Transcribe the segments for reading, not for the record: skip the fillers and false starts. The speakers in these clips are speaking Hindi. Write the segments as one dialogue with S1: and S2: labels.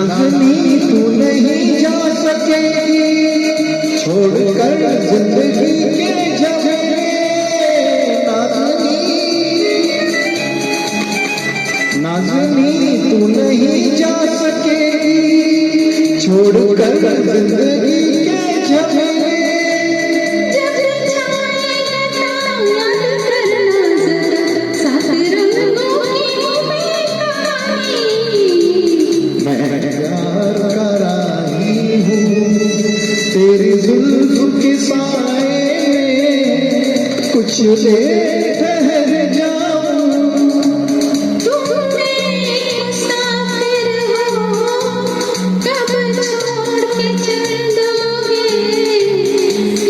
S1: नाज़नी तू नहीं जा सकेगी छोड़कर जिंदगी के झमेले। नाज़नी तू नहीं जा सकेगी छोड़कर जिंदगी के झमेले। तेरी जुल्फ के साए में कुछ देर ठहर जाऊं।
S2: तुम मेरे मुसाफिर हो, कब छोड़ के चल दोगे,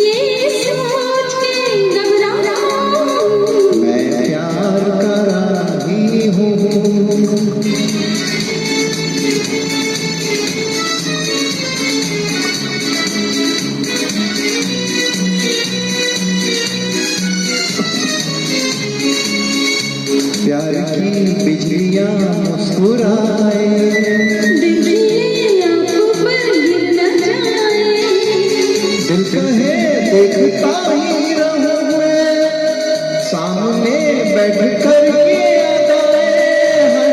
S2: ये सोच के घबराऊं।
S1: मैं प्यार कर रही हूँ। प्यार की बिजलियां मुस्कुराए,
S2: देखिए आंखों पर गिर न जाए।
S1: दिल कहे देखता ही रहूं मैं, सामने बैठ कर ये अदाएं हैं।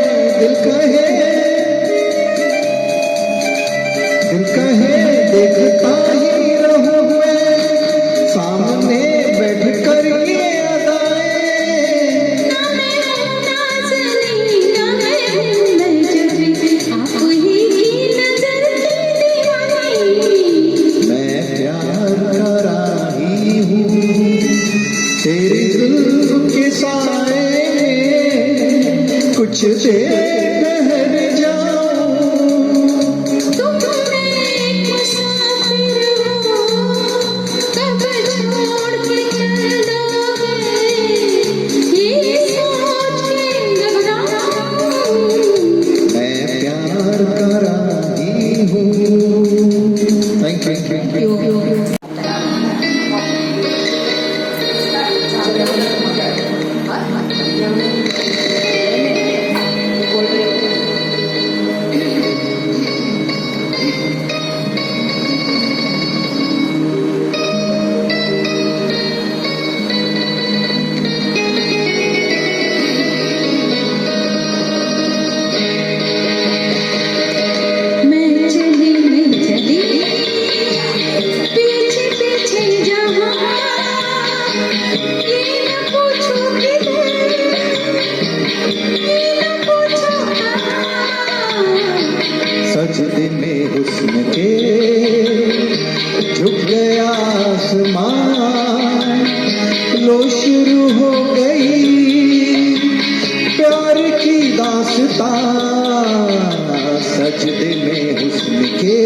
S1: दिल कहे देखता ही रहूं मैं, सामने बैठ कर ये अदाएं। मैं प्यार कर रही हूँ। तेरी जुल्फ के साए में कुछ देर ठहर जाऊं।
S2: तुम मेरे मुसाफिर हो, कब छोड़ के चल दोगे, ये सोच के घबराऊं।
S1: मैं प्यार कर रही हूँ। Thank you.
S2: मैं चली पीछे पीछे जहाँ, ये न पूछो किधर, ये न पूछो कहाँ।
S1: सजदे में हुस्न के झुक गया आसमान, लो शुरू हो गई प्यार की दास्तां। सजदे में हुस्न के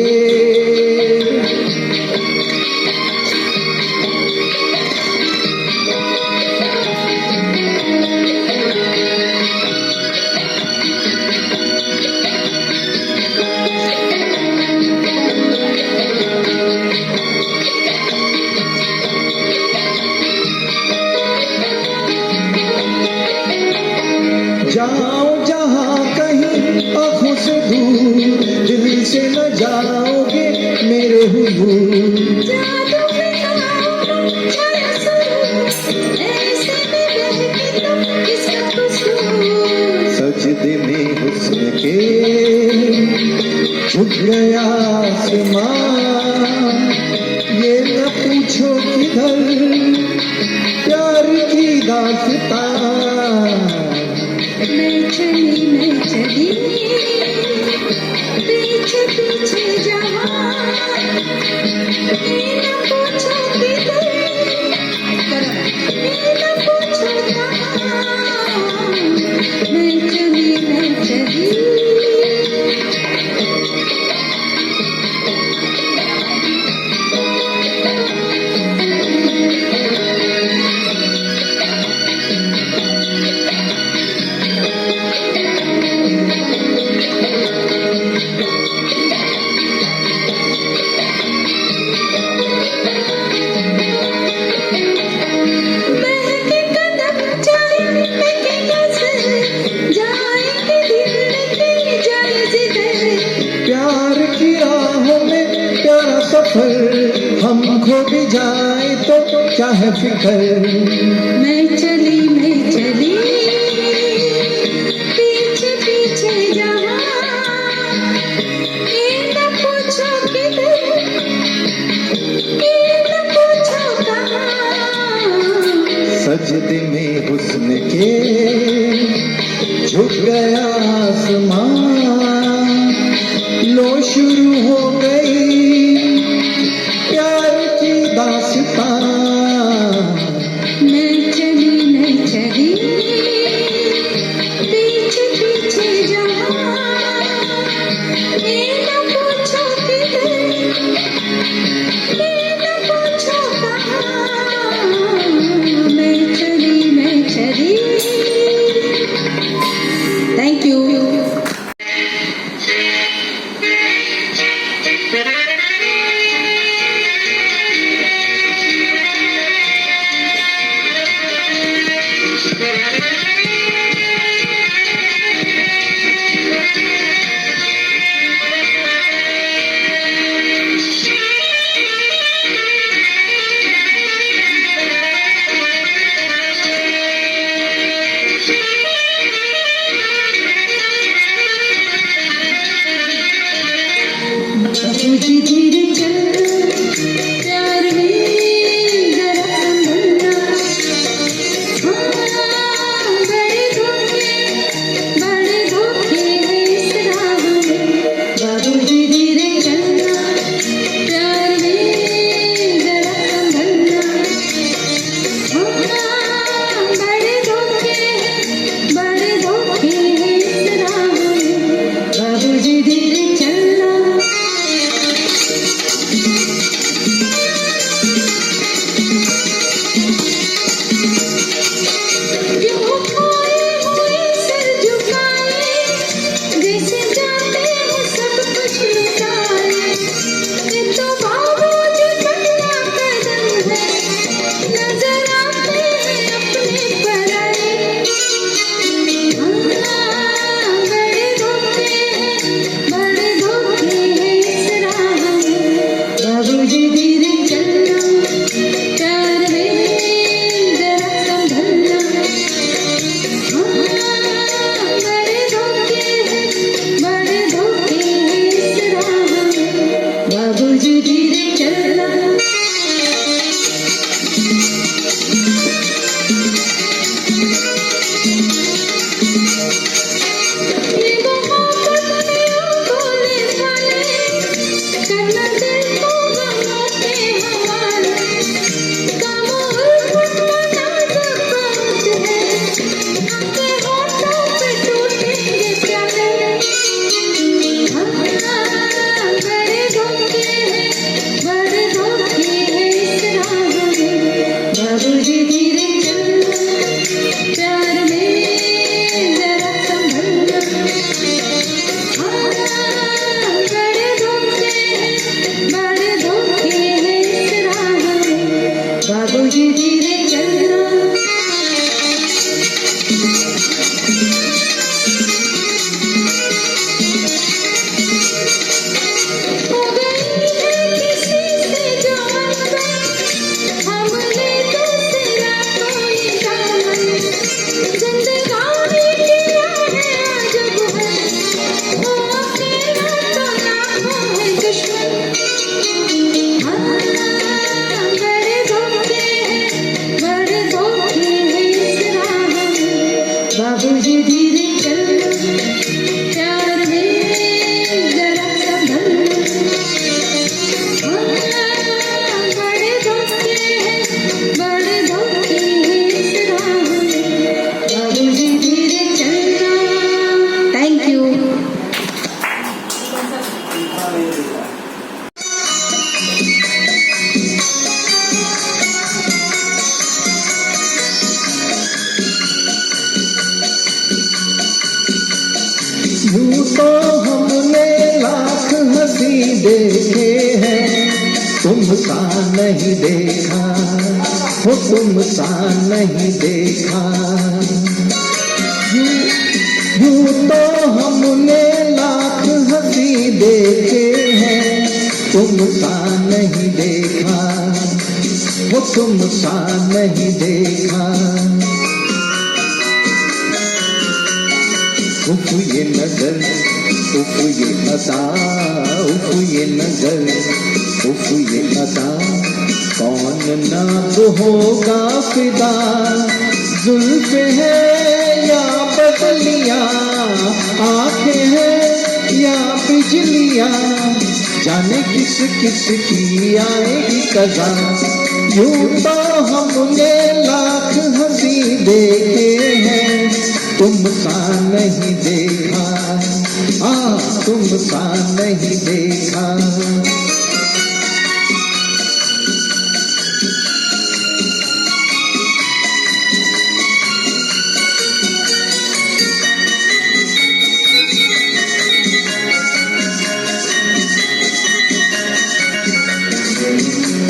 S1: जाओ जहाँ कहीं आँखों से दूर, दिल से न जाओगे मेरे हुजूर।
S2: जादू फिजाओं छाया सुरूर, ऐसे में बहके तुम किसका कसूर।
S1: सजदे में हुस्न के झुक गया आसमान, ये न पूछो किधर प्यार की दास्तां।
S2: मैं चली पीछे पीछे जहाँ, ये न पूछो किधर, ये न पूछो कहाँ। मैं चली
S1: सफर हम खो भी जाए तो क्या है फिकर।
S2: मैं चली पीछे पीछे जहाँ ये न पूछो किधर ये न पूछो कहाँ।
S1: सजदे में हुस्न के झुक गया आसमां, लो शुरू हो गई प्यार की दास्तां।
S2: मैं चली पीछे पीछे जहाँ ये न पूछो किधर ये न पूछो कहाँ। मैं चली थैंक यू। धीरे धीरे चलना प्यार में जरा संभलना। हाँ, बड़े धोखे हैं इस राह में। बाबूजी धीरे चलना प्यार में जरा संभलना। हाँ, बड़े धोखे हैं इस राह में। बाबूजी धीरे चलना। क्यों खोए हुए सर झुकाए जैसे जाते हैं सब कुछ लुटाए। ये तो बाबूजी पहला कदम है, नजर आते हैं अपने पराए। हाँ, बड़े धोखे हैं इस राह में। बाबूजी धीरे चलना प्यार में जरा संभलना। हाँ, बड़े धोखे हैं इस राह में। बाबूजी धीरे चलना। ये मोहब्बत में बोले वाले करना दिल को गमों के हवाले। कामों उल्फत का नाजुक पहुँच है, आपके होठों पे टूटेंगे प्याले। हाँ, बड़े धोखे हैं इस राह में। बाबूजी धीरे चलना प्यार में जरा संभलना। हाँ, बड़े धोखे हैं इस राह में। बाबूजी धीरे चलना। हो गई है किसी से जो अनबन, हमने दूसरा कोई दामन। जिंदगानी किया है अजब है, वो अकेला तो लाखों है दुश्मन। हाँ, बड़े धोखे हैं इस राह में। बाबूजी धीरे चलना प्यार में जरा संभलना। हाँ, बड़े धोखे हैं इस राह में। बाबूजी धीरे चलना। Thank you.
S1: यूं तो हमने लाख हंसी देखे हैं, तुम सा नहीं देखा, हो तुम सा नहीं देखा। यूं तो हमने लाख हंसी देखे हैं, तुम सा नहीं तुम सा नहीं देखा। उफ ये नजर, उफ ये अदा, उफ ये नजर, उफ ये अदा, कौन ना होगा फिदा। जुल्फ है या बदलियां, आंखें हैं या बिजलियां, जाने किस किस की आएगी कज़ा। यूं तो हमने लाख हंसी देखे हैं, तुम सा नहीं देखा, तुम सा नहीं देखा।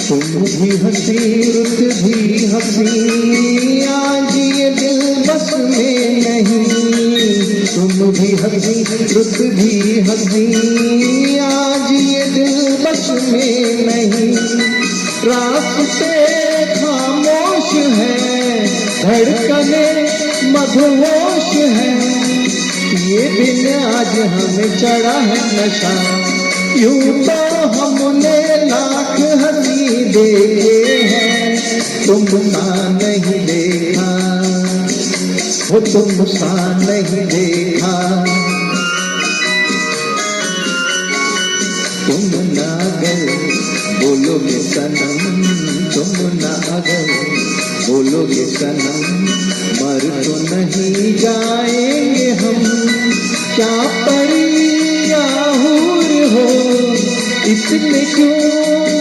S1: तुम भी हंसी, रुत भी हंसी, आज ये दिल बस में नहीं। तुम भी हंसी, रुत भी हंसी, आज ये दिल बस में नहीं। रास्ते खामोश है, धड़कने मधुहोश है, ये दिन आज हमें चढ़ा है नशा। यूं तो हमने लाख हंसी देखे हैं, तुम सा नहीं देखा, वो तुम सा नहीं देखा। तुम ना अगर बोलोगे सनम, तुम ना अगर बोलोगे सनम, मर तो नहीं जाएंगे हम। क्या परी या हूर हो, इतने क्यों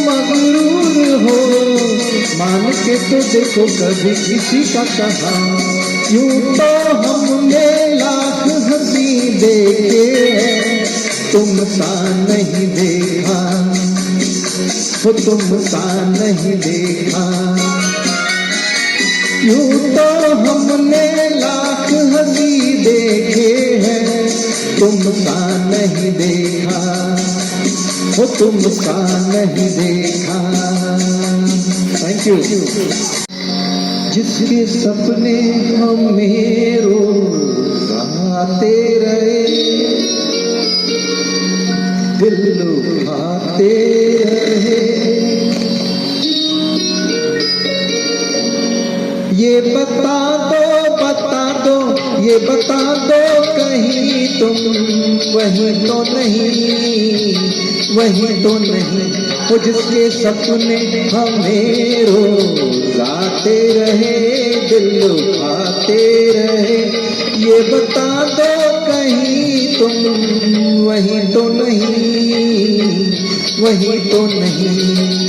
S1: मगरूर हो, मान के तो देखो कभी किसी का कहा। यूं तो हमने लाख हंसी देखे हैं, तुम सा नहीं देखा, वो तुम सा नहीं देखा। यूं तो हमने लाख हंसी देखे हैं, तुम सा नहीं देखा, वो तुम सा नहीं देखा। Thank you. जिसके सपने हमें रोज आते रहे, दिल लुभाते रहे, ये बता दो, बता दो, ये बता दो कहीं तुम वही तो नहीं, वही तो नहीं। वो जिसके सपने हमें रोज आते रहे, दिल लुभाते रहे, ये बता दो कहीं तुम वही तो नहीं, वही तो नहीं।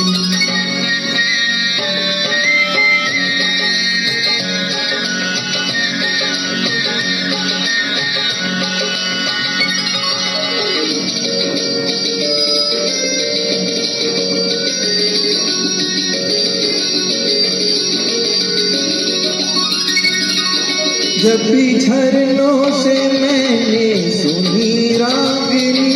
S1: जब भी झरनों से मैंने सुनी रागनी,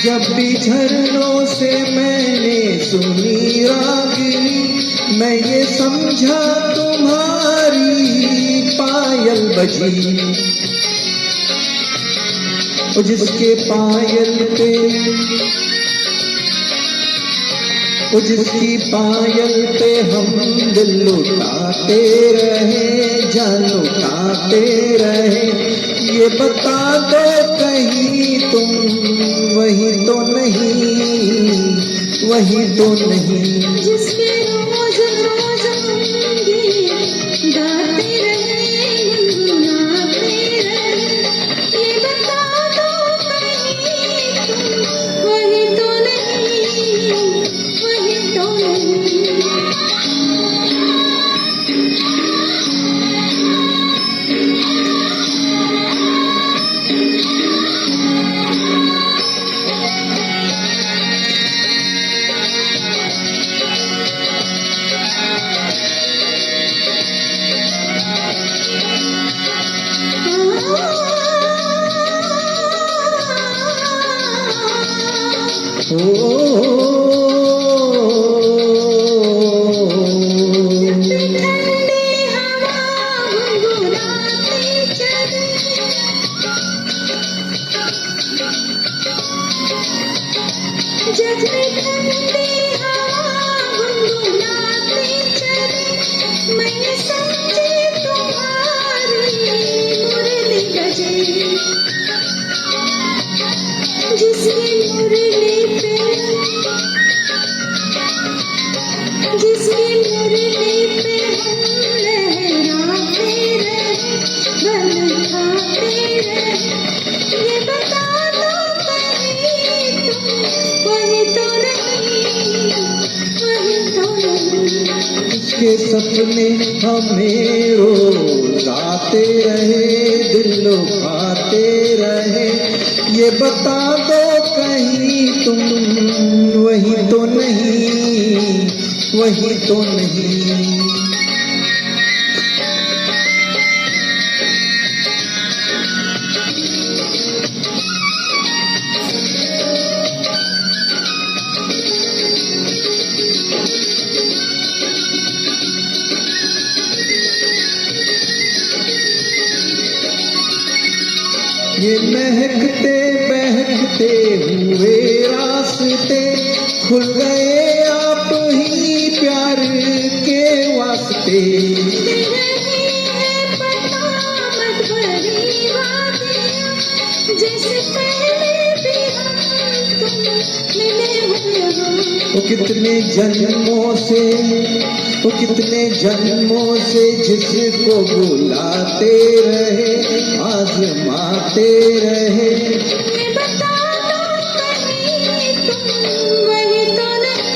S1: जब भी झरनों से मैंने सुनी रागनी, मैं ये समझा तुम्हारी पायल बजी। जिसके पायल पे, जिसकी पायल पे हम दिल लुटाते रहे, जान लुटाते रहे, ये बता दो कहीं तुम वही तो नहीं, वही तो नहीं।
S2: जिसके रोज रोज हम गीत गाते रहे, गुनगुनाते रहे, ये बता दो कहीं तुम वही तो नहीं, वही तो नहीं। सच में ठंडी हवा गुनगुनाते चले मैं समझी तुम्हारी मुरली बजे जिसकी मुरली पे जिसकी मुरली पे हम लहराते रहे बल खाते रहे ये बता दो कहीं तुम वही तो नहीं वही तो नहीं
S1: इसके सपने हमें रोज आते रहे दिल लुभाते रहे ये बता दो कहीं तुम वही तो नहीं वही तो नहीं ये महकते बहकते हुए रास्ते खुल गए आप ही प्यार के वास्ते
S2: जैसे पहले भी हम तुम मिले हुए हो
S1: वो कितने जन्मों से जिसको बुलाते रहे आजमाते रहे
S2: ये बता दो कहीं तुम वही तो नहीं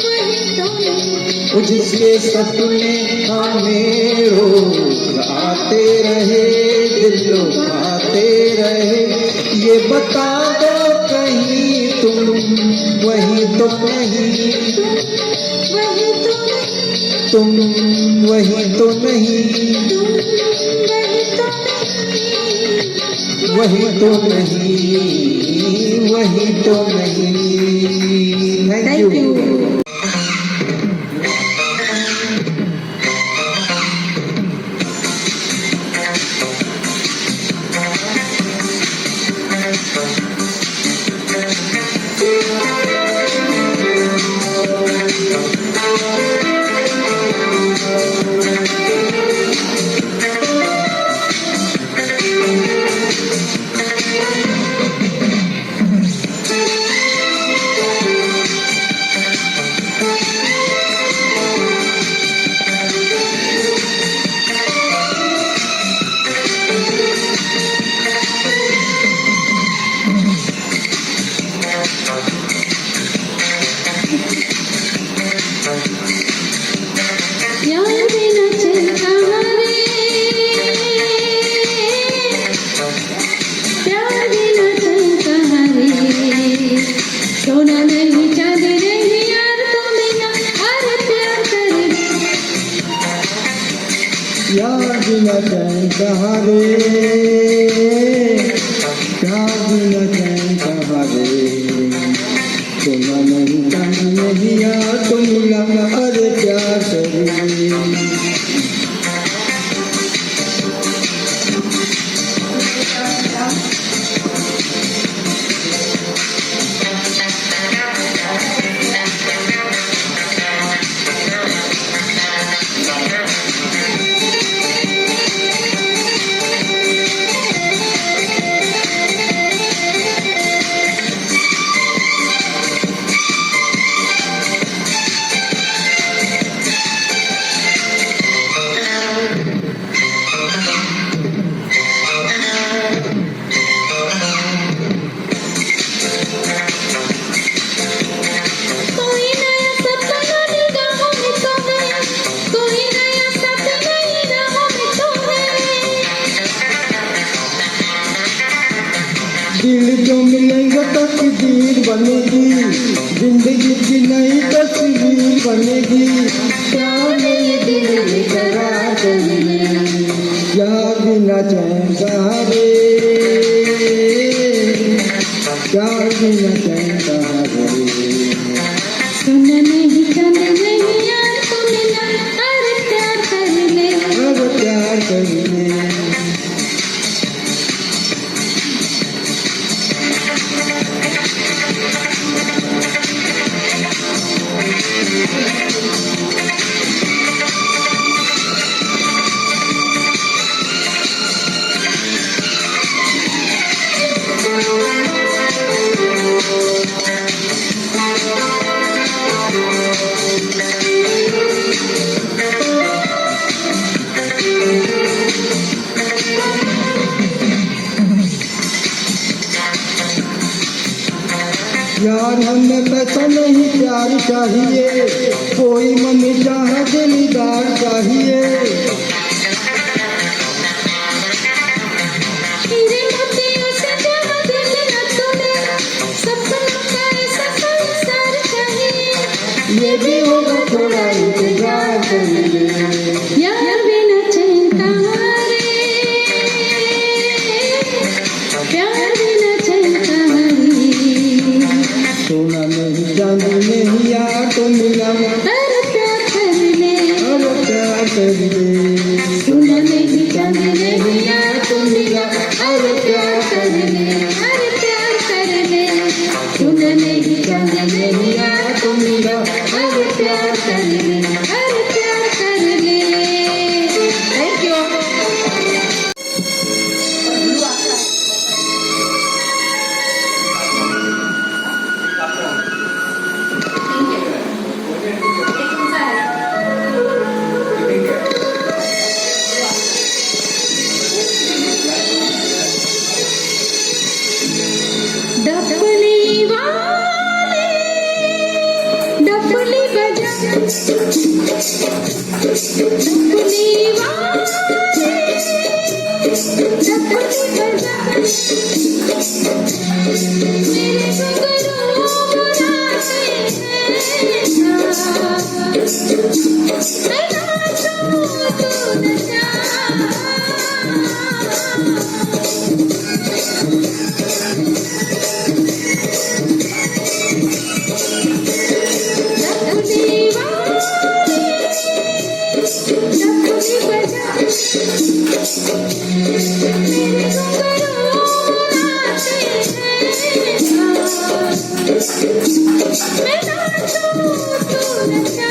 S2: वही तो नहीं
S1: वो जिसके सपने हमें रोज आते रहे दिल लुभाते रहे ये बता दो कहीं तुम वही तो नहीं
S2: वही तो नहीं
S1: तुम वही तो नहीं
S2: तुम वही तो नहीं
S1: वही तो नहीं थैंक यू
S2: प्यार बिना चलता रे प्यार बिना चलता रे सोना नहीं चांदी नहीं यार तो बिना अरे प्यार कर
S1: यार बिना चैन कहाँ रे प्यार बिना चैन कहाँ रे सोना नहीं चांदी नहीं यार तुम लगा अरे प्यार करें
S2: कोई नया सपना निगाहों में तो है कोई नया सपना निगाहों में तो है
S1: दिल जो मिलेंगे तकदीर बनेगी जिंदगी की नई तस्वीर बनेगी प्यार में दिल बेकरार करेगी यार बिना चैन कहाँ रे प्यार बिना चैन कहाँ रे
S2: सोना नहीं चांदी नहीं यार तो मिला अरे प्यार कर ले
S1: अब प्यार करेंगे प्यार हमें पैसा नहीं प्यार चाहिए, कोई मन चाह दिलदार चाहिए।
S2: हीरे मोतियों से जहाँ दिल न तोड़े, सपनों का ऐसा संसार चाहिए।
S1: ये भी होगा थोड़ा इंतजार करिए,
S2: यार बिना चैन कहाँ रे, प्यार बिना चैन कहाँ रे।
S1: सोना नहीं चांदी नहीं यार तो मिला,
S2: अरे प्यार कर ले,
S1: अरे प्यार कर ले।
S2: सोना नहीं चांदी नहीं यार तू मिला, अरे प्यार कर ले, अरे प्यार कर ले। सोना नहीं चांदी नहीं यार तू मिला, अरे प्यार कर ले, अरे प्यार कर ले। Thank you. डफली वाले डफली बजा, डफली वाले डफली बजा, मेरे घुंघरू बुलाते हैं, मैं नाचूं तू नचा।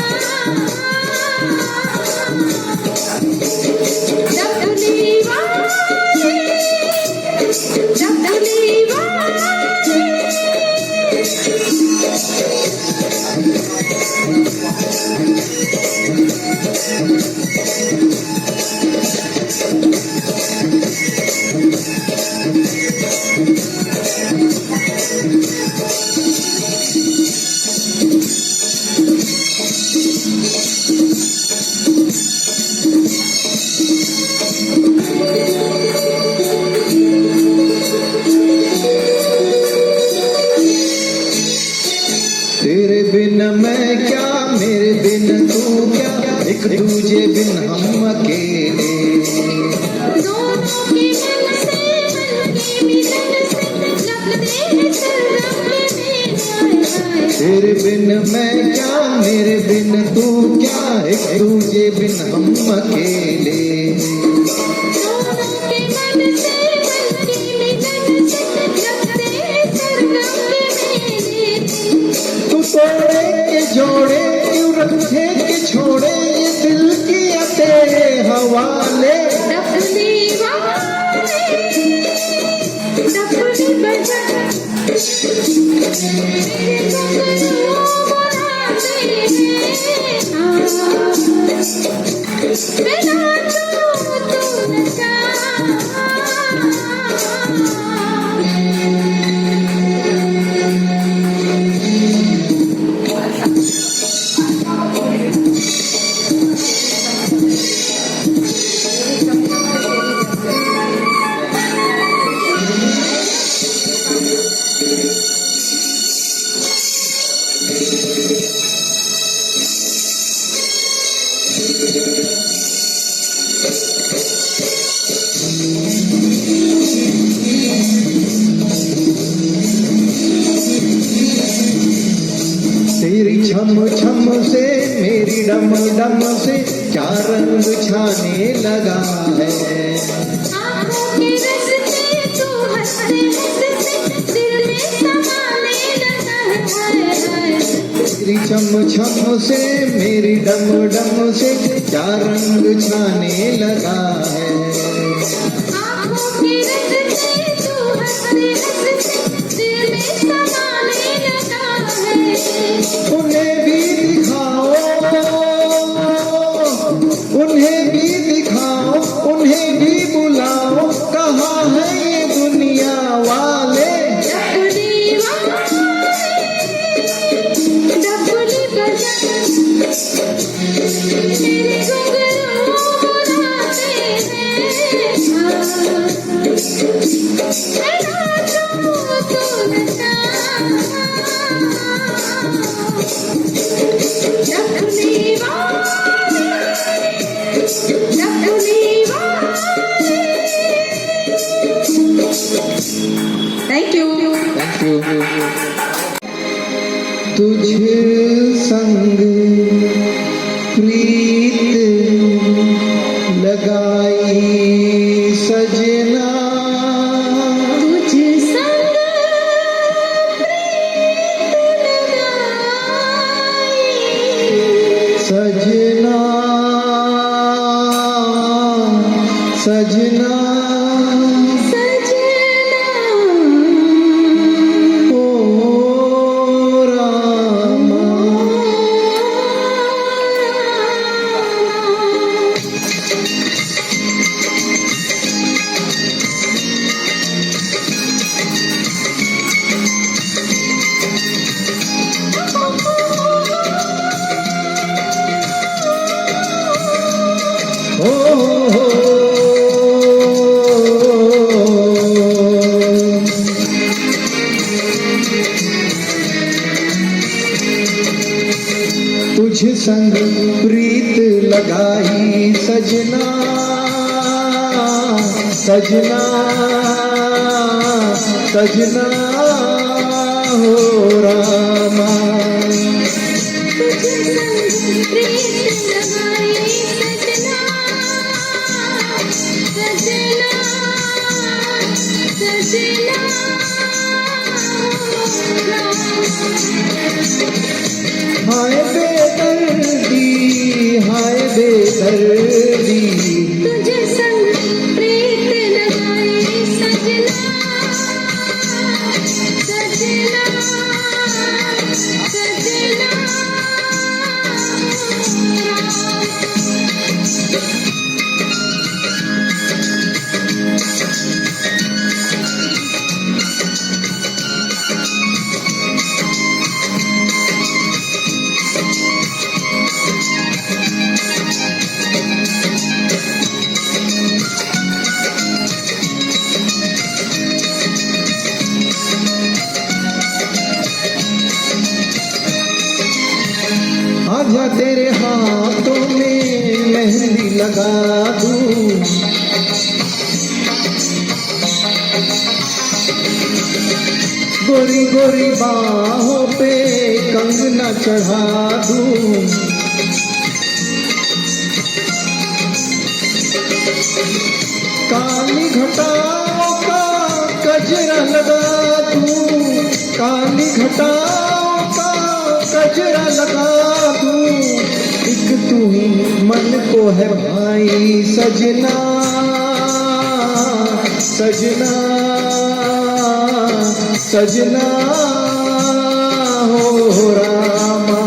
S1: तेरे बिन मैं क्या, मेरे बिन तू क्या, एक दूजे बिन हम अकेले।
S2: दोनों के मन से मन के मिलन से लगते हैं सरंग में आए।
S1: तेरे बिन मैं क्या, मेरे बिन तू क्या, एक दूजे बिन हम अकेले।
S2: दोनों के मन से मन के मिलन से लगते हैं सरंग में।
S1: तू तोड़े के जोड़े क्यों रखे के छोड़े, ये दिल किया तेरे हवाले।
S2: डफली वाले डफली बजा, मेरे घुंघरू बुलाते हैं, मैं नाचूं तू नचा।
S1: तेरी छम छम से मेरी डम डम से क्या रंग छाने लगा है।
S2: आँखों के रस्ते तू हंसते हंसते दिल में समाने लगा है।
S1: तेरी छम छम से मेरी डम डम से क्या रंग छाने लगा है।
S2: आँखों के रस्ते तू हंसते हंसते दिल में समाने लगा है।
S1: उन्हें भी दिखाओ, उन्हें भी दिखाओ, उन्हें भी बुलाओ, कहाँ है ये दुनिया वाले।
S2: डफली वाले
S1: यू। तुझ संग प्रीत लगाई सजना,
S2: तुझ संग प्रीत लगाई
S1: सजना सजना
S2: सजना
S1: ओ रामा। ओ तुझ संग प्रीत लगाई सजना सजना सजना हो रामा।
S2: तुझ संग प्रीत लगाई सजना सजना सजना
S1: हाय बेदर्दी हाय बेदर्दी,
S2: तुझ संग प्रीत लगाई सजना सजना सजना
S1: आजा तेरे हाथों में मेहंदी लगा दूं, गोरी गोरी बाहों पे कंगना चढ़ा दूं, काली घटाओं का गजरा लगा दूं, काली घटाओं का गजरा लगा दूं, एक तू ही मन को है भाई सजना सजना सजना हो रामा।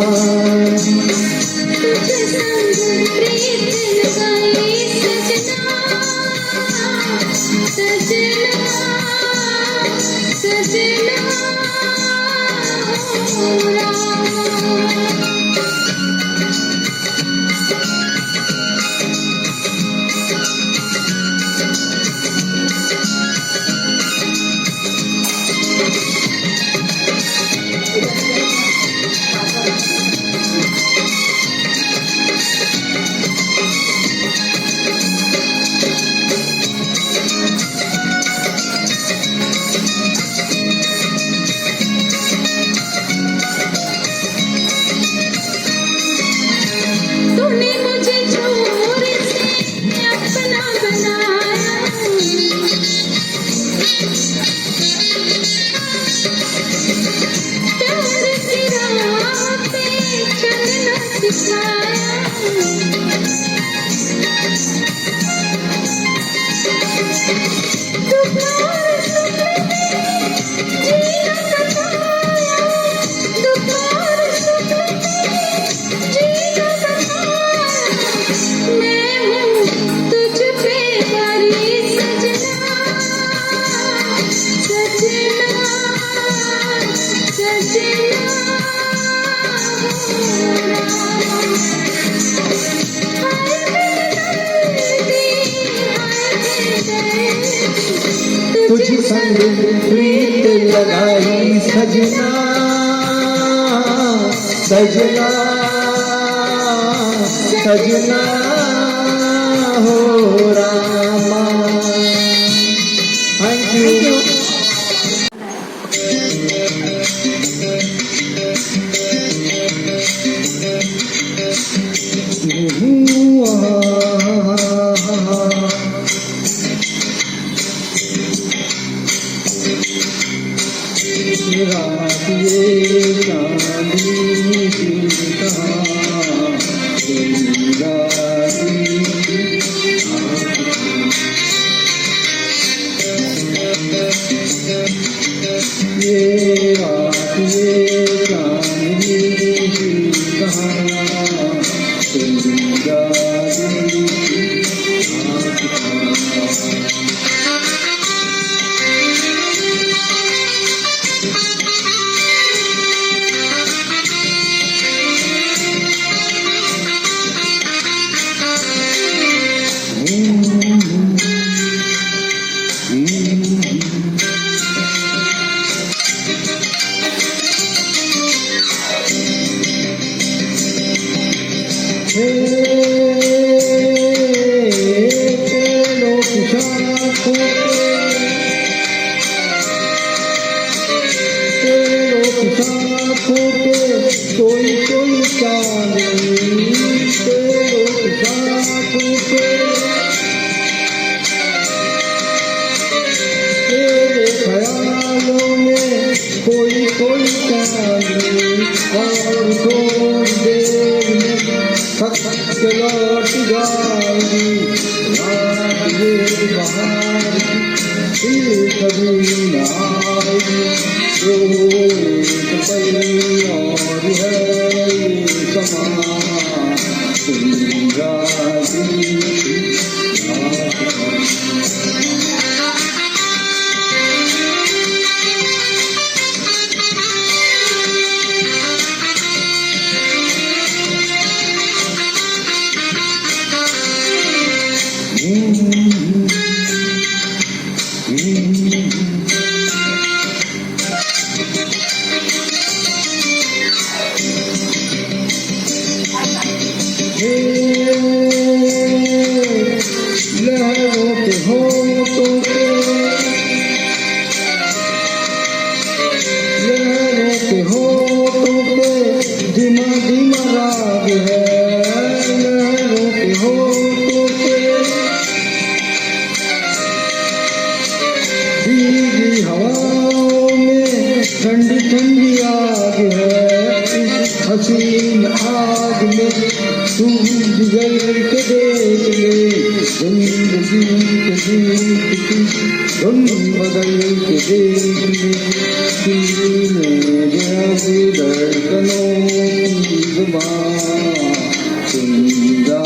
S2: तुझ संग प्रीत लगाई सजना सजना सजना तूने मुझे छोर से अपना बनाया, प्यार की राह पे चलना सिखाया, तू प्यार से जीना सिखाया, तू प्यार से जीना सिखाया, मैं हूँ तुझ पे परी सजना सजना सजना
S1: तुझ संग प्रीत लगाई सजना सजना सजना हो रामा। Thank you. रात ये चांदनी की कहाँ तेरी रात ये रात ये चांदनी की कहाँ तेरी रात कोई कोई चांदनी तेरे साथ तेरे ख्यालों में कोई कोई चांदनी और थोड़ी देर में थक के लौट जाएगी रात ये बाहर फिर कभी ना आएगी एक पल और है समा तेरी रात लहरों के होठों पे लहरों के होठों पे धीमा धीमा राग है लहरों के होठों पे भीगी हवाओं में ठंडी ठंडी आग है इस हसीन आग में तू जल के देख ले जिंदगी के गीत की धुन बदल के देख ले सीने जैसी धड़कनों की जुबान जिंदा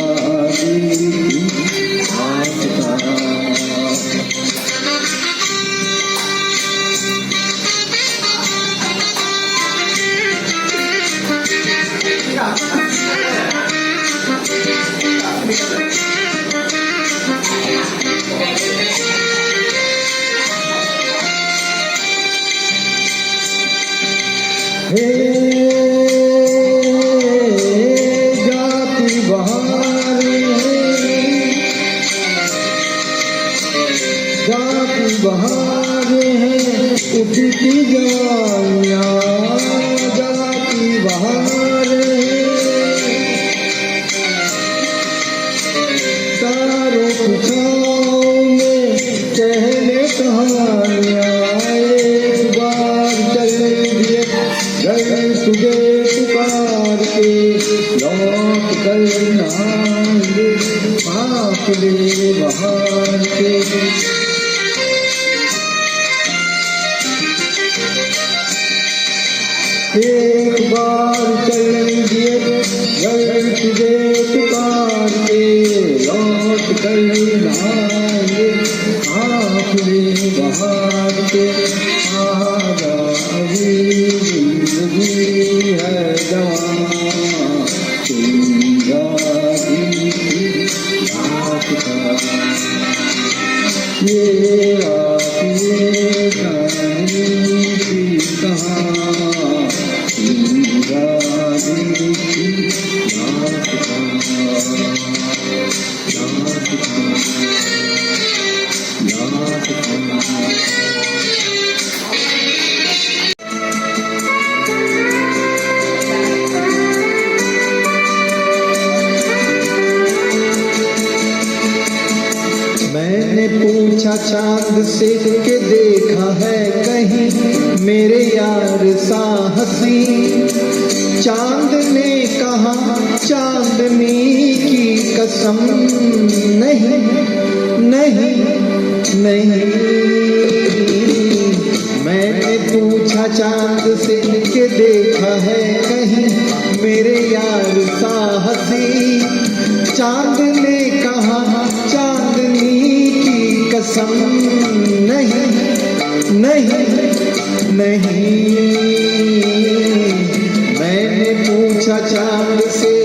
S1: जाती बहारें हैं उठती जवानियाँ जाती बहारें तारों की छाँव में कहने कहानियाँ एक बार चल दिए घर तुझे पुकार के लौट कर नहाएंगे फासले बहार के एक बार चल दिए घर तुझे पुकार के लौट कर नहाएंगे फासले बहार के आजा अभी जिंदगी है जवान ये रात ये चांदनी की कहाँ मैंने पूछा चांद से कि देखा है कहीं मेरे यार सा हंसी। चांद ने कहा चांदनी की कसम, नहीं नहीं नहीं। मैंने पूछा चांद से कि देखा है कहीं मेरे यार सा हंसी। चांद ने कहा चांदनी की कसम, नहीं नहीं नहीं। मैंने पूछा चांद से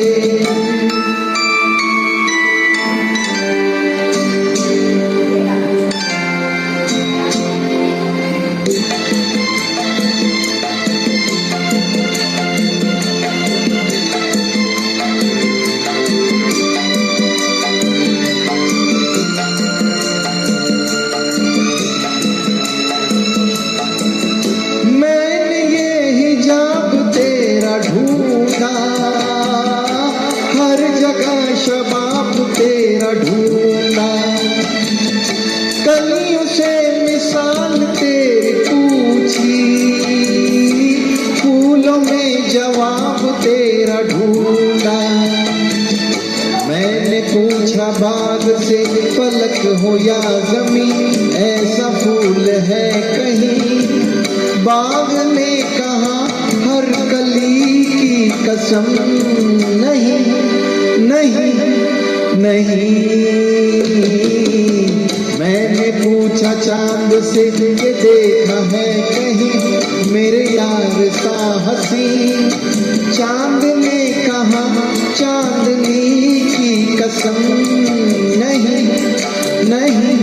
S1: ढूंढा, हर जगह शबाब तेरा ढूंढा। कलियों से मिसाल तेरी पूछी, फूलों में जवाब तेरा ढूंढा। मैंने पूछा बाग से पलक हो या जमीन, ऐसा फूल है कहीं। बाग ने कहा हर कली की कसम, नहीं नहीं नहीं। मैंने पूछा चांद से कि देखा है कहीं मेरे यार सा हंसी। चांद ने कहा चांदनी की कसम, नहीं नहीं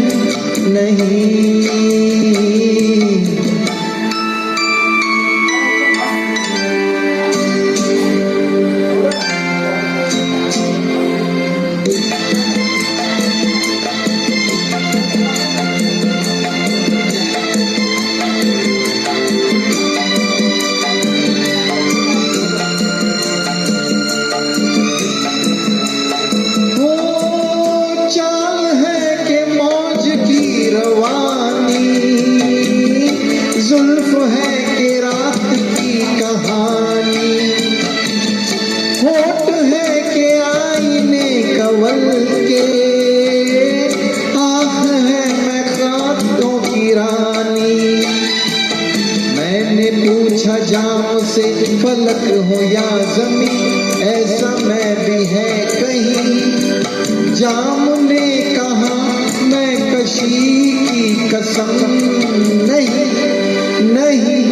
S1: नहीं। जुल्फ है कि रात की कहानी, होठ है कि आईने कवल के, आँख है मैं खातों की रानी। मैंने पूछा जाम से फलक हो या जमीन, ऐसा मैं भी है कहीं। जाम ने कहा मैं कशी की कसम, नहीं नहीं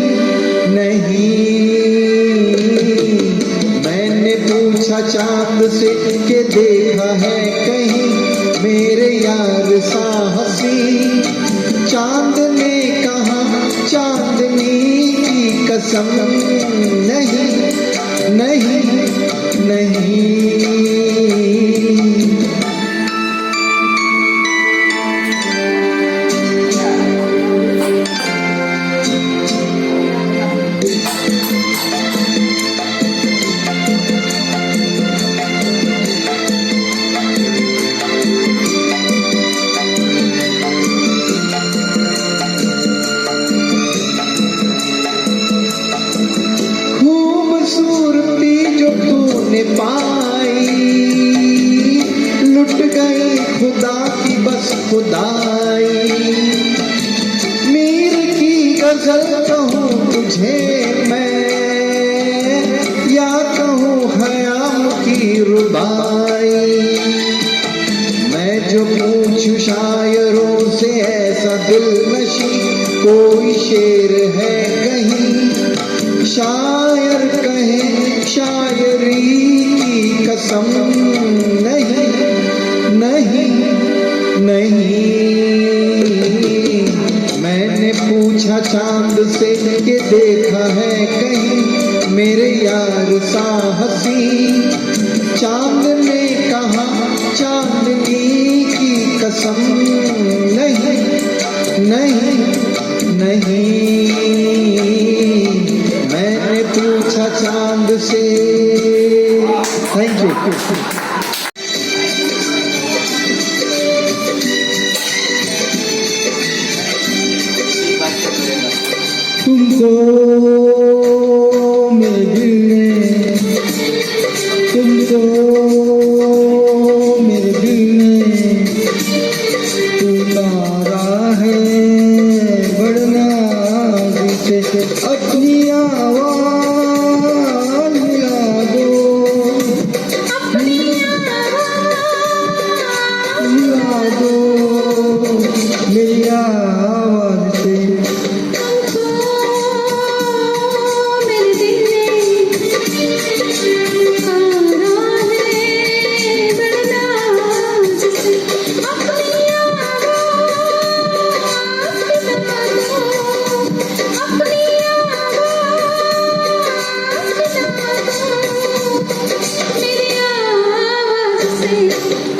S1: नहीं। मैंने पूछा चांद से कि देखा है कहीं मेरे यार सा हंसी। चांद ने कहा चांदनी की कसम, नहीं नहीं नहीं। खूबसूरती जो तूने पाई, लुट गई खुदा की बस खुदाई। मीर की गजल कहूँ तुझे मैं, या कहूँ ख़याम की रुबाई। मैं जो पूछूं शायरों से ऐसा दिल नशी, कोई शेर है कहीं। शायर कहे शायरी की कसम, नहीं नहीं नहीं। मैंने पूछा चांद से कि देखा है कहीं मेरे यार सा हंसी। चांद ने कहा चांदनी की कसम, नहीं नहीं नहीं। मैंने पूछा चांद से। Thank you. तुमको मेरे दिल ने, तुमको मेरे दिल ने उतारा है बढ़ना से अपनी आवाज मिला दो, मिला दो मेरी आवाज से।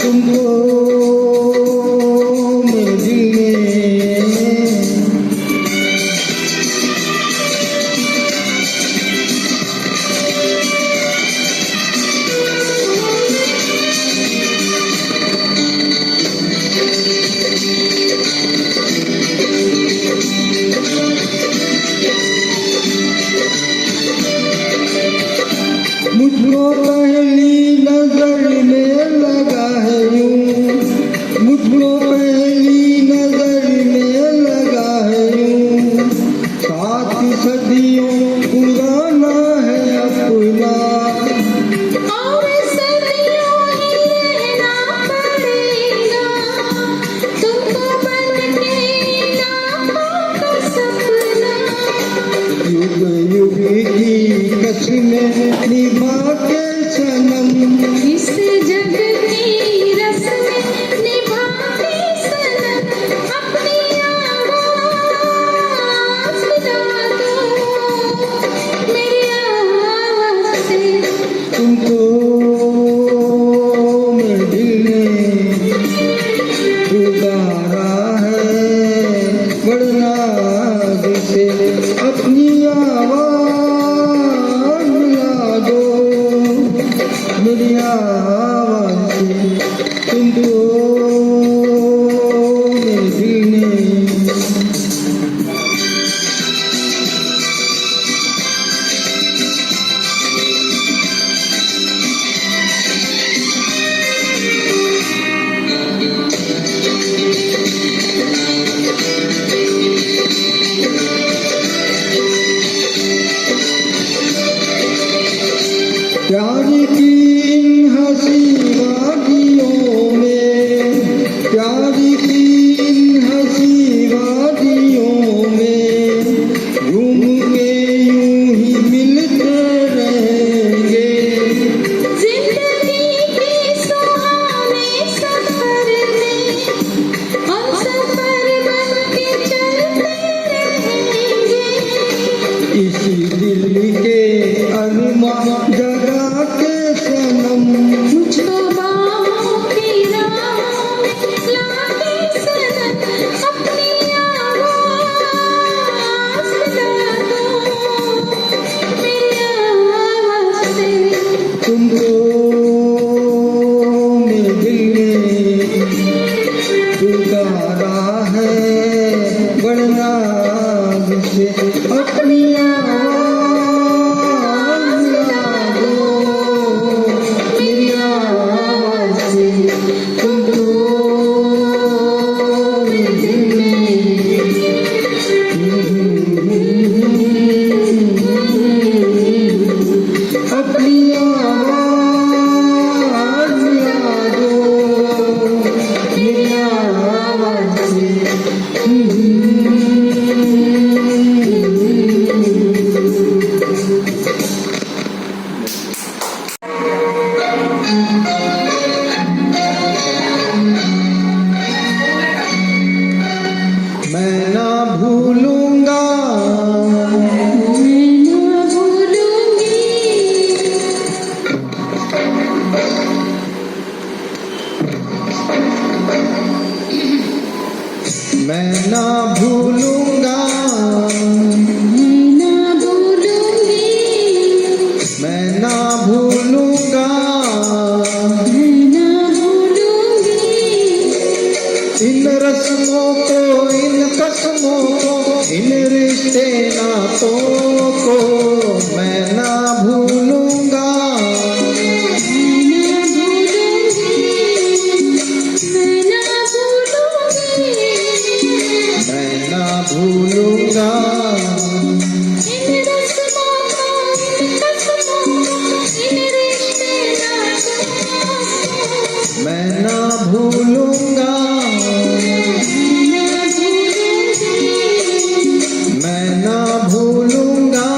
S1: तुमको मेरे दिल ने, मुझको पहली नजर में लगा है यूं, मुझको पहली नजर में लगा है यूं, 7 सदियों पुराना है अपना,
S2: और सदियों ही रहना पड़ेगा तुमको बनके नाखों का सपना।
S1: युग युग की कसमें निभा के सनम,
S2: इस जग की रस्में निभाते सनम, अपनी आवाज़ मिला दो मेरी आवाज़ से।
S1: तुमको मेरे दिल ने पुकारा है बढ़ना से अपनी आवाज मिला दो मेरी आवाज से। तुमको मेरे दिल ने, प्यार की इन हंसी वादियों में, प्यार की इन हंसी वादियों में घूम के यूं ही मिलते रहेंगे,
S2: जिंदगी के सुहाने सफर में हम सफर बनके चलते रहेंगे।
S1: इसी दिल के अरमां जगा के सनम,
S2: मुझको बाहों की राहों में लाके सनम, अपनी आवाज़ मिला दो मेरी आवाज़ से।
S1: तुमको मेरे दिल ने पुकारा है बढ़ना से अपनी आवाज मिला दो मेरी आवाज से। तुमको मेरे दिल ने अपनी आवाज मिला दो मेरी आवाज से। मैं ना भूलूंगा,
S2: मैं ना भूलूंगी
S1: मैं ना भूलूंगा,
S2: मैं ना भूलूंगी,
S1: मैं ना भूलूंगा
S2: मैं ना भूलूंगी
S1: इन रस्मों रस्मों को, इन कसमों को, इन रिश्ते नातों को मैं ना भूलूंगा। मैं ना भूलूंगा। मैं ना भूलूंगा। मैं ना भूलूंगा।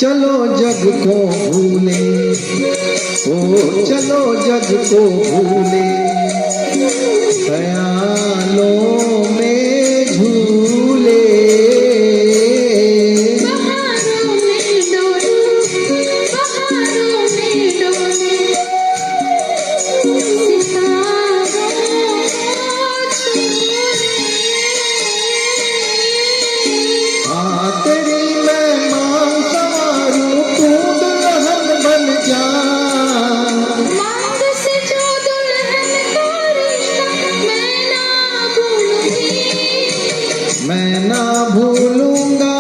S1: चलो जग को भूले, ओ चलो जग को भूले, ख्यालों में झूले। तेरी मैं मांग संवारूं, तू दुल्हन बन जा।
S2: मांग से जो दुल्हन का रिश्ता मैं ना भूलूंगी।
S1: मैं ना भूलूंगा।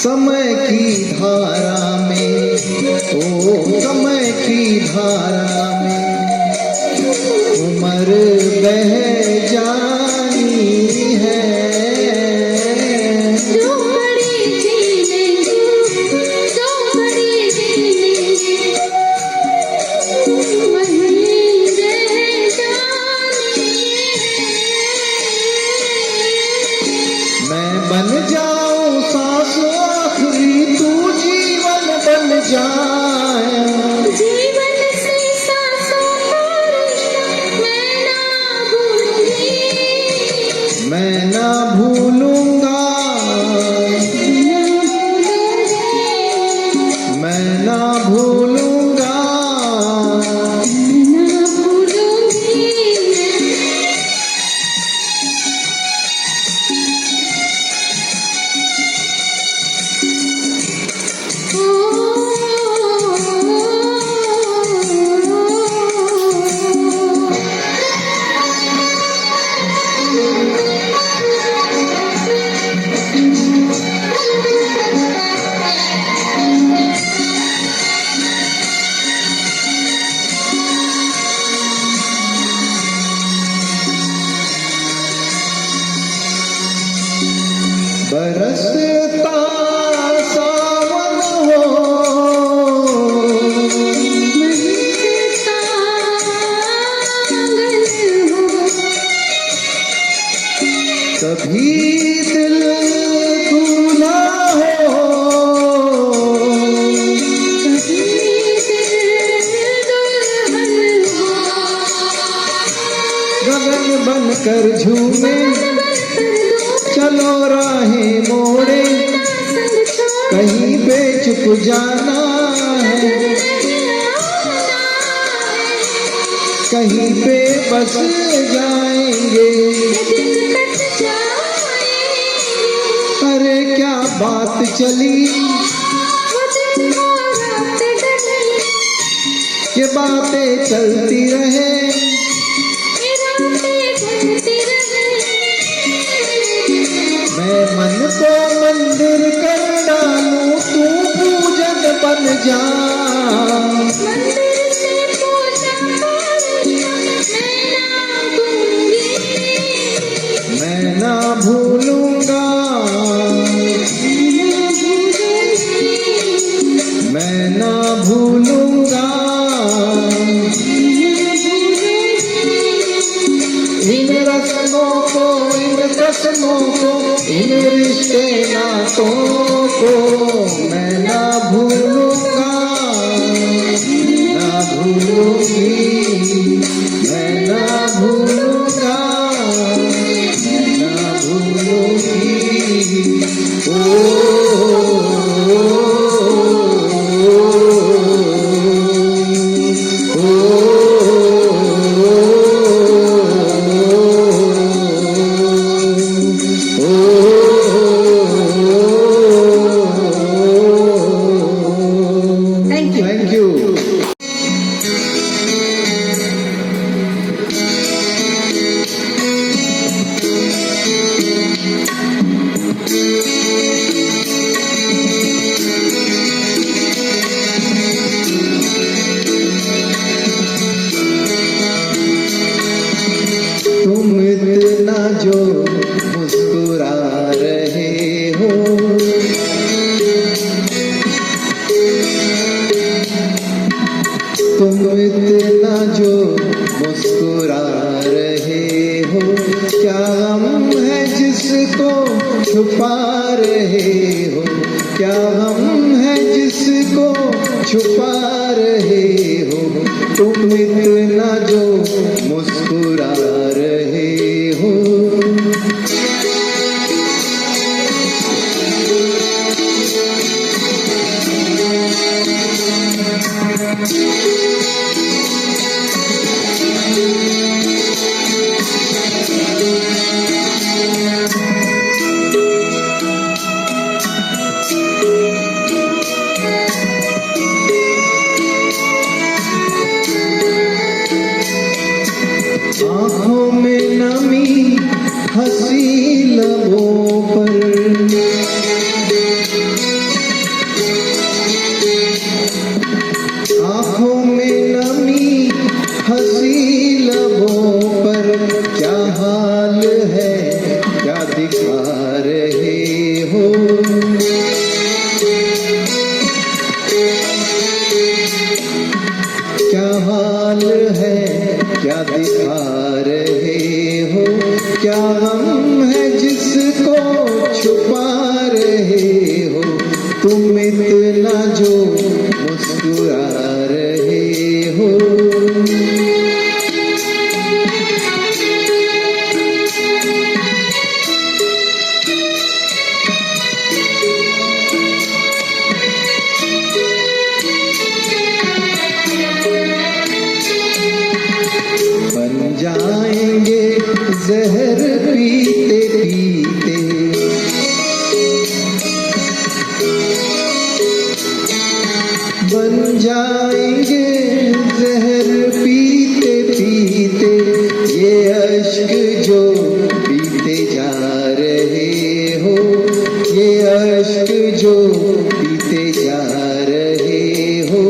S1: समय की धारा में, ओ समय की धारा में उम्र बह जानी है।
S2: जो बड़ी जीने, जो बड़ी जीने, वही रह जानी है।
S1: मैं बन जाऊं सांस आखिरी, तू जीवन बन जाए।
S2: जीवन से सांसों का रिश्ता मैं ना भूलूंगी।
S1: मैं ना भूलूंगा। बरसता सावन हो, कभी दिल दूल्हा हो, गगन बनकर झूमे, चलो राहें मोड़े, कहीं पे चुप जाना है, कहीं पे बस जाएंगे। अरे क्या बात चली, ये बातें चलती रहे, जान।
S2: मंदिर से पूजा मैं ना भूलूंगी,
S1: मैं ना भूलूंगा, इन रस्मों को, इन कसमों को, इन रिश्ते नातों को मैं ना भूलूंगा, ना भूलूंगी, मैं ना भूलूंगा, मैं ना भूलूंगी। ओ,
S2: थैंक यू।
S1: Thank you. तुम इतना जो मुस्कुरा रहे हो, तुम इतना जो मुस्कुरा रहे हो, क्या गम है जिसको छुपा रहे हो, क्या गम है जिसको छुपा रहे हो, तुम इतना जो मुस्कुरा रहे हो। आँखों में नमी, हंसी लबों पर, आँखों में नमी, हंसी लबों पर, क्या हाल है, क्या दिखा रहे हो, क्या हाल है, क्या दिखा रहे हो, क्या गम है जिसको छुपा रहे हो, तुम इतना जो मुस्कुरा रहे हो। बन जाएंगे जहर पीते पीते, बन जाएंगे जहर पीते पीते, ये अश्क जो पीते जा रहे हो, ये अश्क जो पीते जा रहे हो।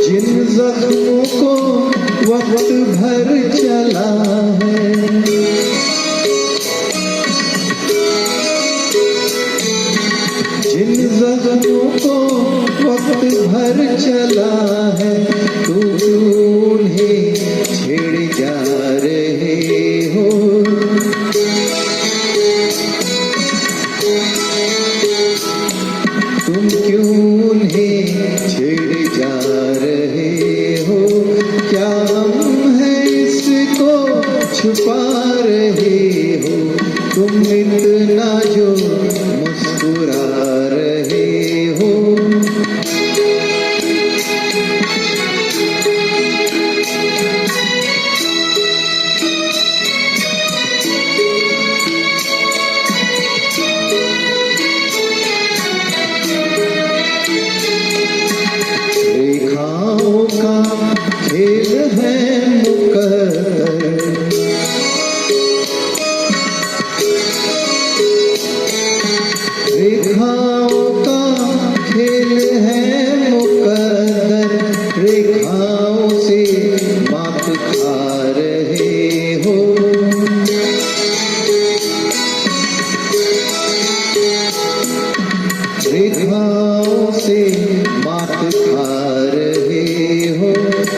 S1: जिन जख्मों को वक्त भर चला है, जिन जख्मों को वक्त भर चला है, तू उन्हें छेड़ जा रहे हो, तुम क्यों उन्हें छेड़ जा रहे हो, क्या हम है इसको छुपा रहे हो, तुम इतना जो मुस्कुरा रहे हो। रेखाओं का खेल है मुकद्दर, रेखाओं से मात खा रहे हो। रेखाओं से मात खा रहे हो।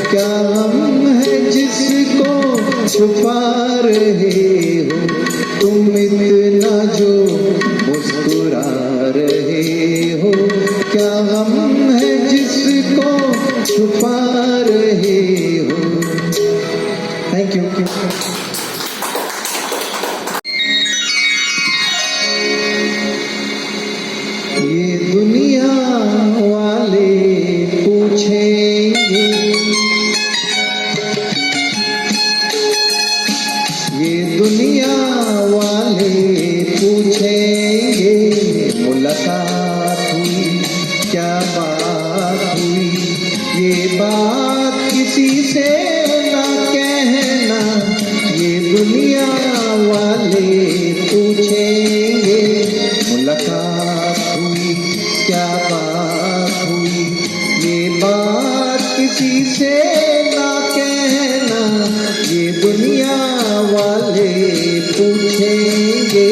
S1: क्या हम है जिसको छुपा रहे हो, तुम इतना जो मुस्कुरा रहे हो। क्या हम है जिसको छुपा रहे हो। Thank you. ये दुनिया वाले पूछेंगे, ये दुनिया वाले पूछेंगे, मुलाकात हुई क्या बात हुई। ये बात किसी से ना कहना, ये दुनिया वाले पूछेंगे, मुलाकात हुई क्या बात हुई। ये बात किसी से ना कहना, ये दुनिया वाले पूछेंगे।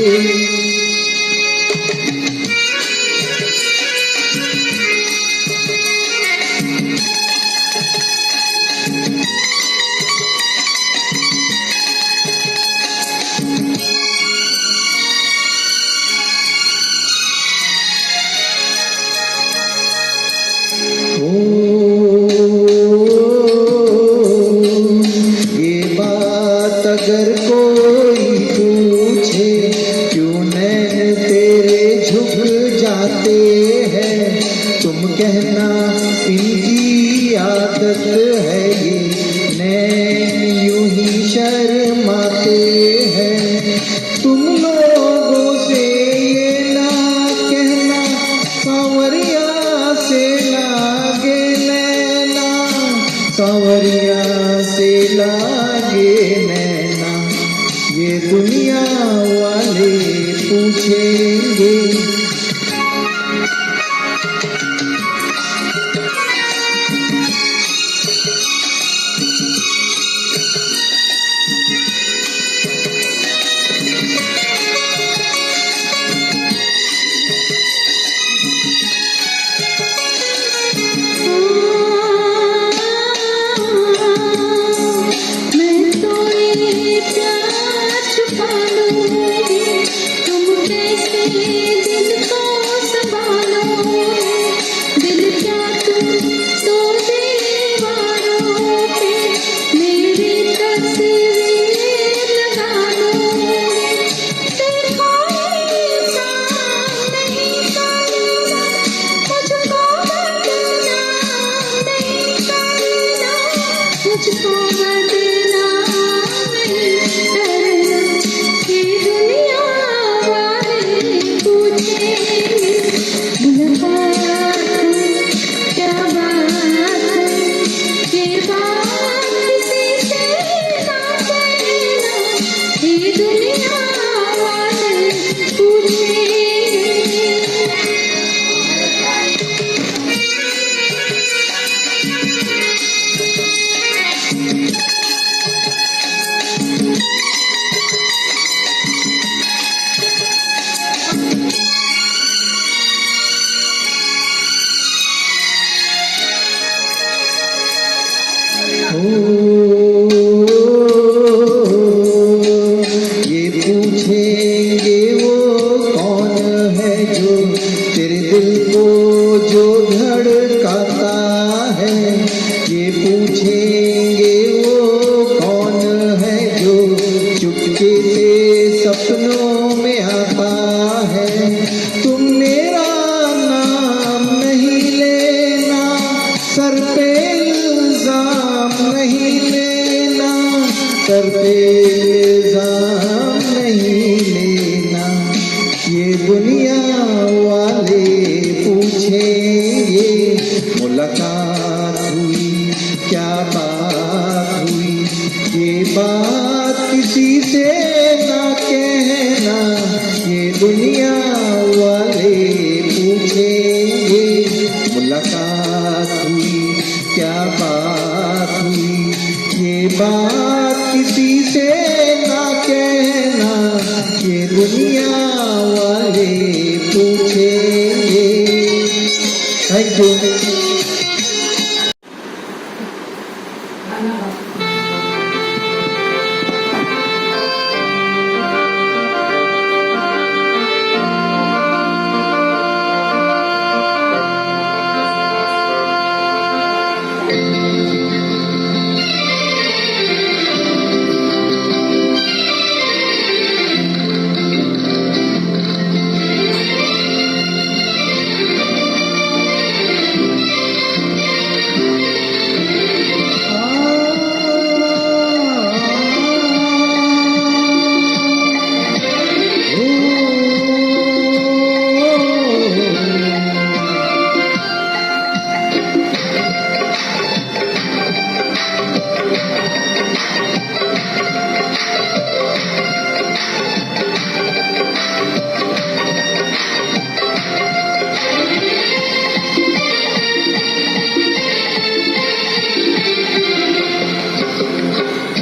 S1: ये बात अगर कोई पूछे, क्यों नैन तेरे झुक जाते हैं, तुम कहना इनकी आदत है, ये नैन यूं ही शर्माते हैं। तुम लोगों से ये ना कहना, सांवरिया से लागे नैना, सांवरिया से लागे नैना। ये दुनिया वाले पूछेंगे। Thank you.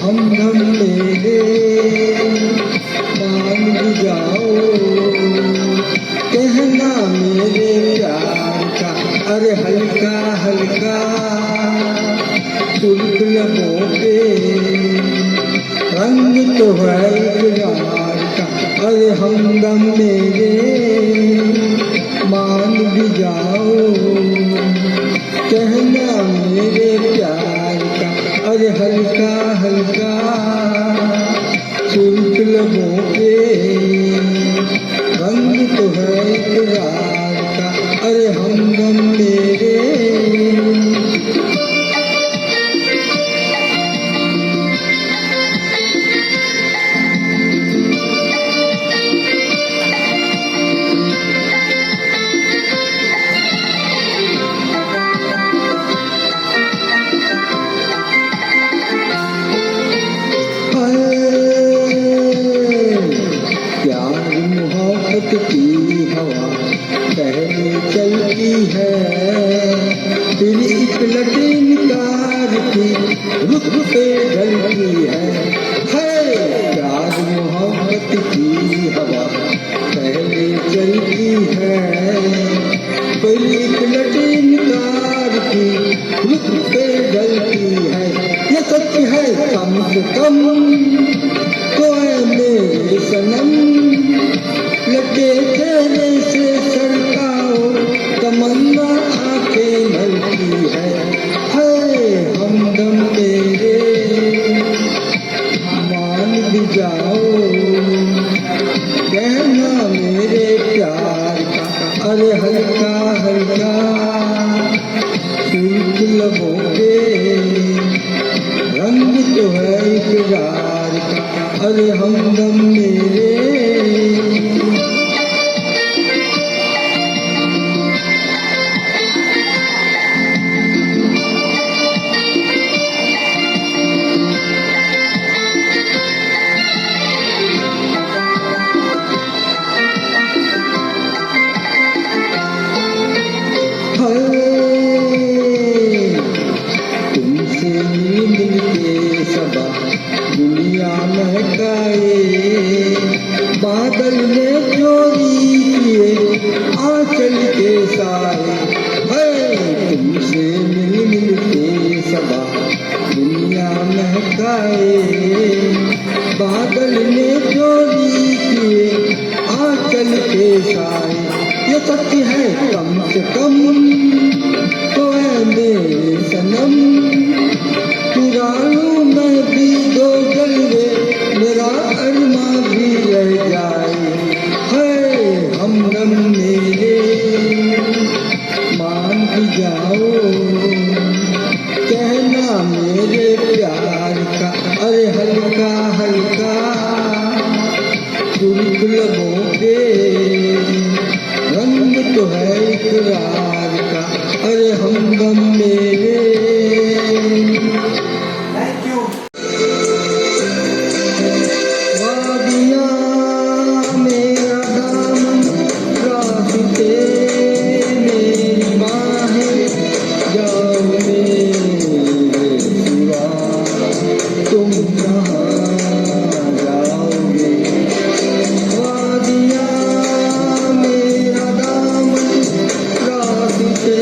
S1: हम मेरे मान भी जाओ, कहना मेरे प्यार का, अरे हल्का हल्का सुर्ख लबों पे रंग तो है इकरार का, अरे हमदम मेरे मान भी जाओ, कहना मेरे प्यार का, अरे हल्का हल्का सुर्ख लबों पे रंग तो है इकरार का, अरे हमदम मेरे। प्यार मोहब्बत की हवा पहले चलती है, फिर एक लटे निकार की रुख पे ढलती है। प्यार मोहब्बत की हवा पहले चलती है, फिर एक लटे निकार की रुख पे ढलती है। ये सत्य है कम से कम तो है मेरे सनम, लगे तेरे से सरकाओ तमन्ना आंखें भरती है। हमदम तेरे मान भी जाओ, कहना मेरे प्यार का, अरे हल्का हल्का सुर्ख लबों पे रंग तो है इकरार का, अरे हमदम मेरे। तुमसे मिलके सबा दुनिया महकाए, बादल ने चोरी किए आंचल के साए। तुमसे मिल के सबा दुनिया महकाए, बादल ने चोरी किए आंचल के साए। ये सत्य है कम से कम तो है मेरे सनम, चुरा लूं मैं भी दो जलवे, मेरा अरमा भी रह जाए। हमदम मेरे मान भी जाओ, कहना मेरे प्यार का, अरे हल्का हल्का सुर्ख लबों पे रंग तो है इकरार का, अरे हमदम मेरे। वादियाँ मेरा दामन, रास्ते मेरी बाहें, जाओ मेरे सिवा तुम कहाँ जाओगे। वादियाँ मेरा दामन, रास्ते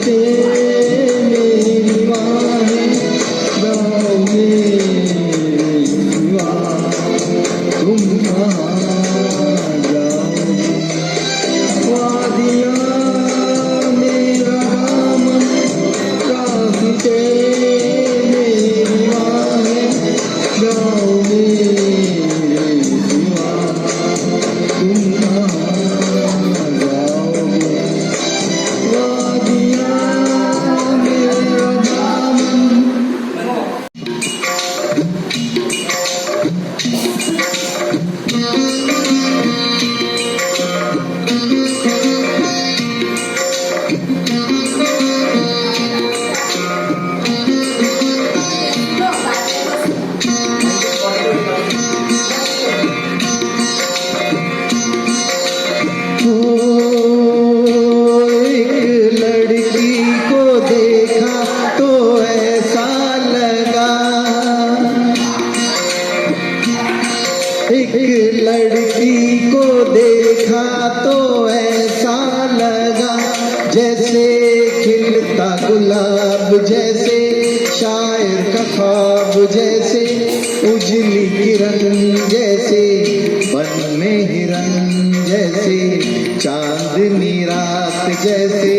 S1: काफिते मेरी बाहें गाँव में सिवा तुम कहाँ जाओगे वादियाँ मेरा दामन काफिते मेरी बाहें गाँव में सिवा तुम कहाँ जाओगे वादियाँ मेरा दामन एक लड़की को देखा तो ऐसा लगा एक लड़की को देखा तो ऐसा लगा जैसे खिलता गुलाब जैसे शायर का ख्वाब जैसे उजली किरण जैसे बन में हिरन जैसे चांदनी रात जैसे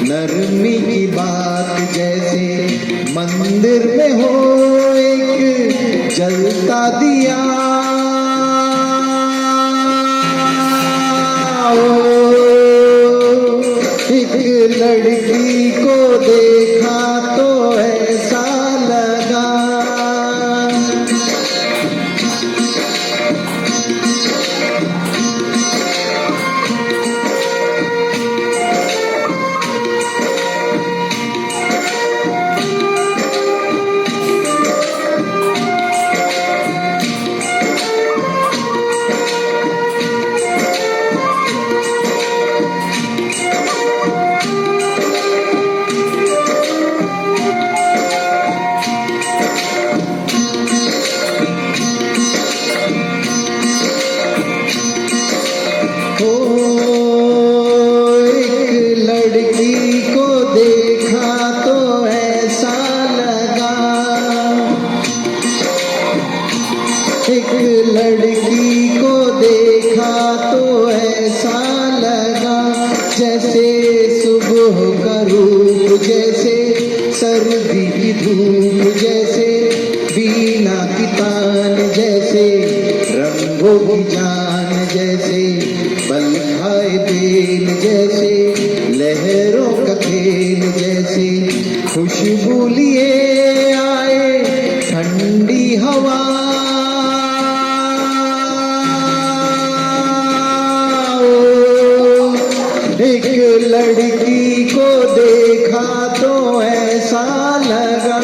S1: नरमी की बात जैसे मंदिर में हो एक जलता दिया एक लड़की को देखा तो ऐसा लगा ओ एक लड़की को देखा तो ऐसा लगा एक लड़की को देखा तो ऐसा लगा जैसे सुबह का रूप जैसे सर्दी की धूप जैसे बीना की तान जैसे रंगों की जान जैसे बल खाए बेल जैसे लहरों का खेल जैसे खुशबू लिए आए ठंडी हवा एक लड़की को देखा तो ऐसा लगा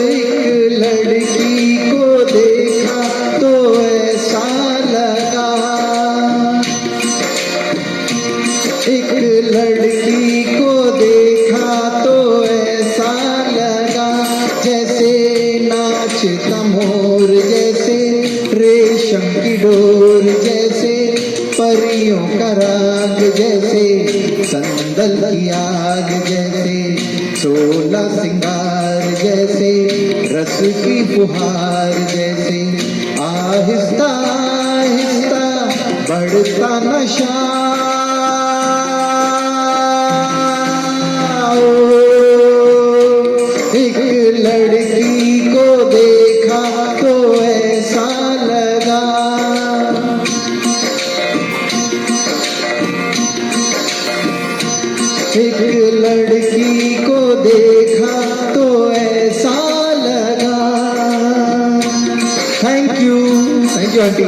S1: एक लड़की को देखा तो ऐसा लगा एक लड़की को देखा तो ऐसा लगा जैसे नाचता मोर जैसे रेशम की डोर जैसे परियों का राग जैसे संदल की आग जैसे सोला सिंगार जैसे रस की फुहार जैसे आहिस्ता आहिस्ता बढ़ता नशा एक लड़की को देखा तो ऐसा लगा एक लड़की को देखा तो ऐसा लगा है थैंक यू आंटी